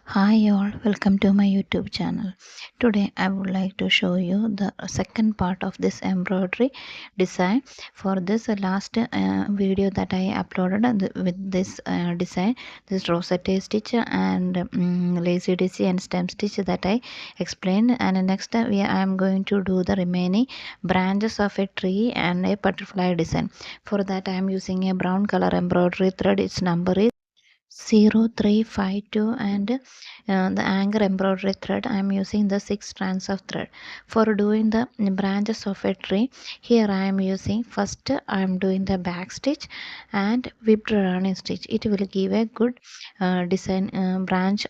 Hi all, welcome to my YouTube channel. Today I would like to show you the second part of this embroidery design. For this last video that I uploaded with this design, this rosette stitch and lacy daisy and stem stitch that I explained, and next I am going to do the remaining branches of a tree and a butterfly design. For that I am using a brown color embroidery thread. Its number is 0352, and the anchor embroidery thread I am using the 6 strands of thread. For doing the branches of a tree, here I am using first I am doing the back stitch and whipped running stitch. It will give a good design, branch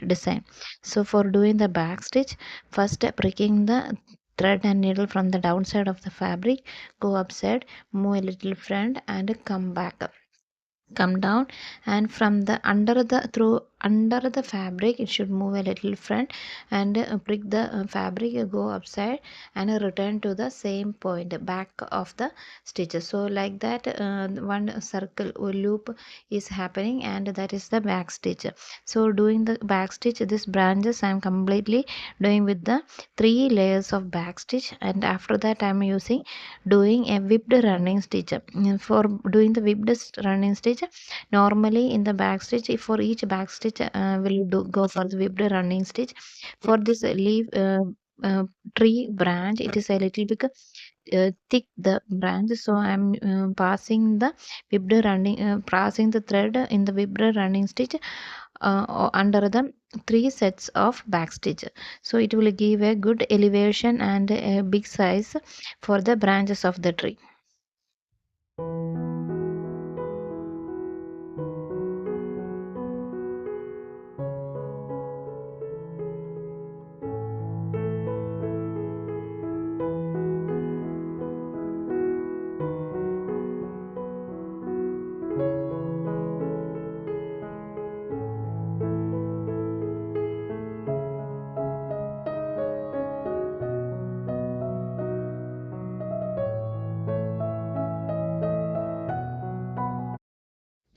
design. So for doing the back stitch, first pricking the thread and needle from the downside of the fabric, go upside, move a little front and come back up, come down, and from the under the fabric it should move a little front and prick the fabric, go upside and return to the same point back of the stitches. So like that, one circle or loop is happening, and that is the back stitch. So doing the back stitch, this branches I am completely doing with the 3 layers of back stitch, and after that I am doing a whipped running stitch. For doing the whipped running stitch, normally in the back stitch, if for each back stitch will go for the whipped running stitch. For this leaf tree branch, it is a little bit thick the branch, so I'm passing the passing the thread in the whipped running stitch under the 3 sets of back stitch. So it will give a good elevation and a big size for the branches of the tree.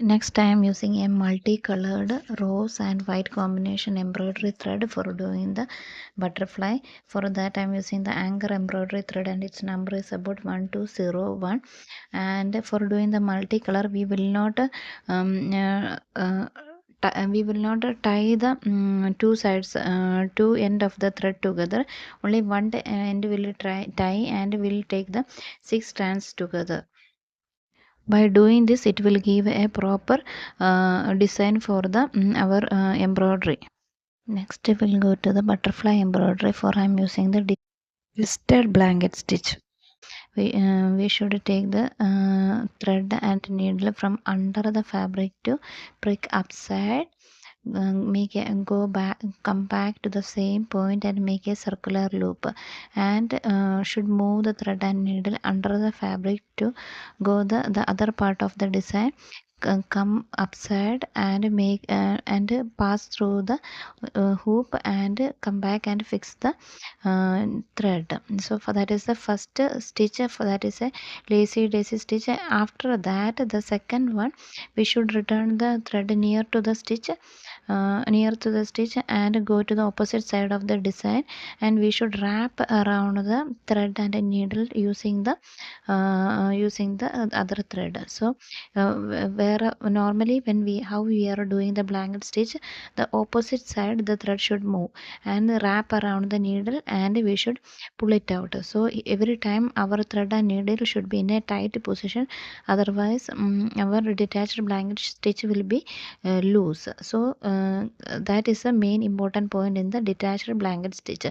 Next I am using a multicolored rose and white combination embroidery thread for doing the butterfly. For that I am using the anchor embroidery thread, and its number is about 1201. And for doing the multicolor, we will not we will not tie the two sides, two end of the thread together. Only one end will tie, and will take the 6 strands together. By doing this, it will give a proper design for the our embroidery. Next we will go to the butterfly embroidery. For I am using the twisted blanket stitch. We should take the thread and needle from under the fabric to prick upside, make a go back, come back to the same point and make a circular loop, and should move the thread and needle under the fabric to go the other part of the design, come upside and make and pass through the hoop and come back and fix the thread. So for that is the first stitch, for that is a lacy daisy stitch. After that, the second one, we should return the thread near to the stitch and go to the opposite side of the design, and we should wrap around the thread and a needle using the other thread. So where normally when how we are doing the blanket stitch, the opposite side the thread should move and wrap around the needle, and we should pull it out. So every time our thread and needle should be in a tight position, otherwise our detached blanket stitch will be loose. So that is the main important point in the detached blanket stitch.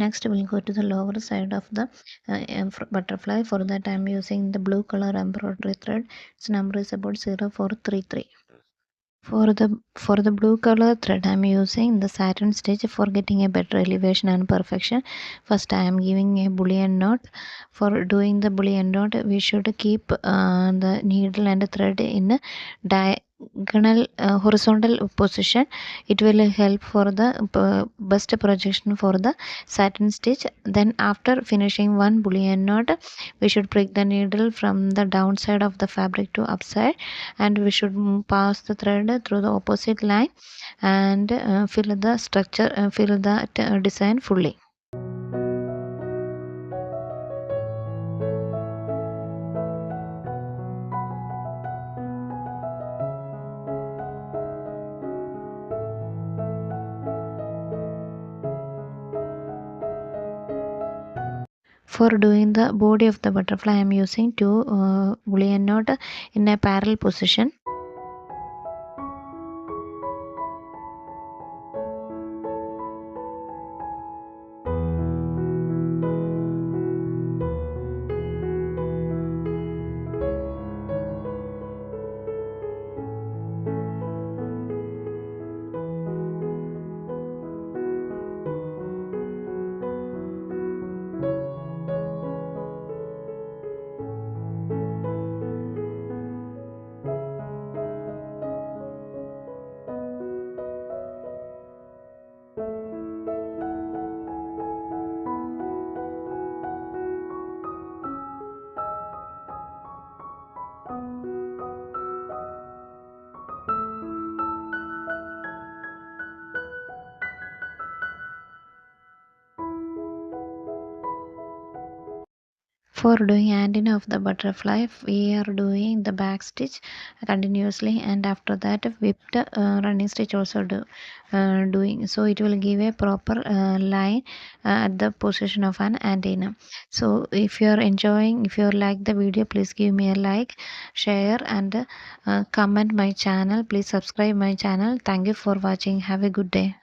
Next we'll go to the lower side of the butterfly. For that I am using the blue color embroidery thread. Its number is about 0433. For the blue color thread I am using the satin stitch. For getting a better elevation and perfection, first I am giving a bullion knot. For doing the bullion knot, we should keep the needle and thread in a diagonal horizontal position. It will help for the bust projection for the satin stitch. Then after finishing one bullion knot, we should prick the needle from the downside of the fabric to upside, and we should pass the thread through the opposite line and fill the structure, fill the design fully. For doing the body of the butterfly, I am using two bullion knot in a parallel position. For doing ending of the butterfly, we are doing the back stitch continuously, and after that whipped running stitch also doing. So it will give a proper line at the position of an antenna. So if you are enjoying, if you like the video, please give me a like, share, and comment my channel. Please subscribe my channel. Thank you for watching. Have a good day.